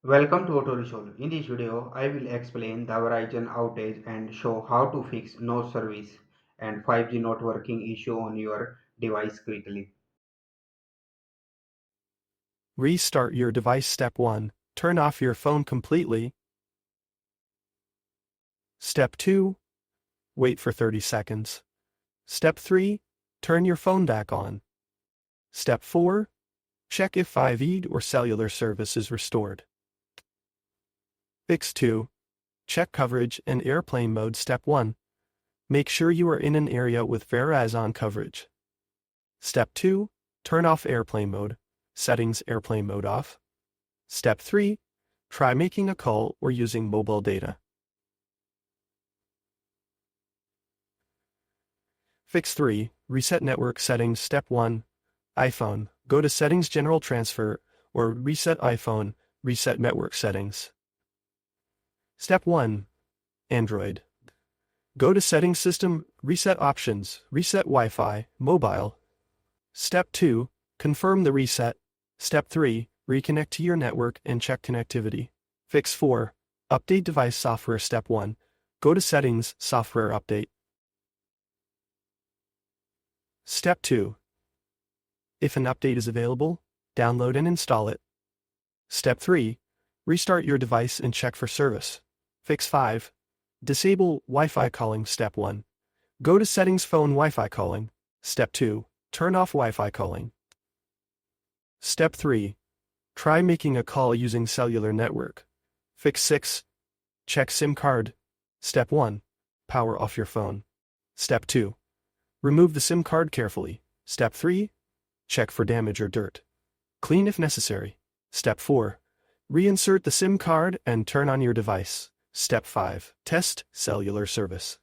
Welcome to Auto Resolve. In this video, I will explain the Verizon outage and show how to fix no service and 5G not working issue on your device quickly. Restart your device. Step 1. Turn off your phone completely. Step 2. Wait for 30 seconds. Step 3. Turn your phone back on. Step 4. Check if 5G or cellular service is restored. Fix 2. Check coverage and airplane mode. Step 1. Make sure you are in an area with Verizon coverage. Step 2. Turn off airplane mode. Settings airplane mode off. Step 3. Try making a call or using mobile data. Fix 3. Reset network settings. Step 1. iPhone. Go to Settings General Transfer or Reset iPhone, Reset network settings. Step 1. Android. Go to Settings System, Reset Options, Reset Wi-Fi, Mobile. Step 2. Confirm the reset. Step 3. Reconnect to your network and check connectivity. Fix 4. Update device software. Step 1. Go to Settings, Software Update. Step 2. If an update is available, download and install it. Step 3. Restart your device and check for service. Fix 5. Disable Wi-Fi calling. Step 1. Go to Settings Phone Wi-Fi calling. Step 2. Turn off Wi-Fi calling. Step 3. Try making a call using cellular network. Fix 6. Check SIM card. Step 1. Power off your phone. Step 2. Remove the SIM card carefully. Step 3. Check for damage or dirt. Clean if necessary. Step 4. Reinsert the SIM card and turn on your device. Step 5. Test cellular service.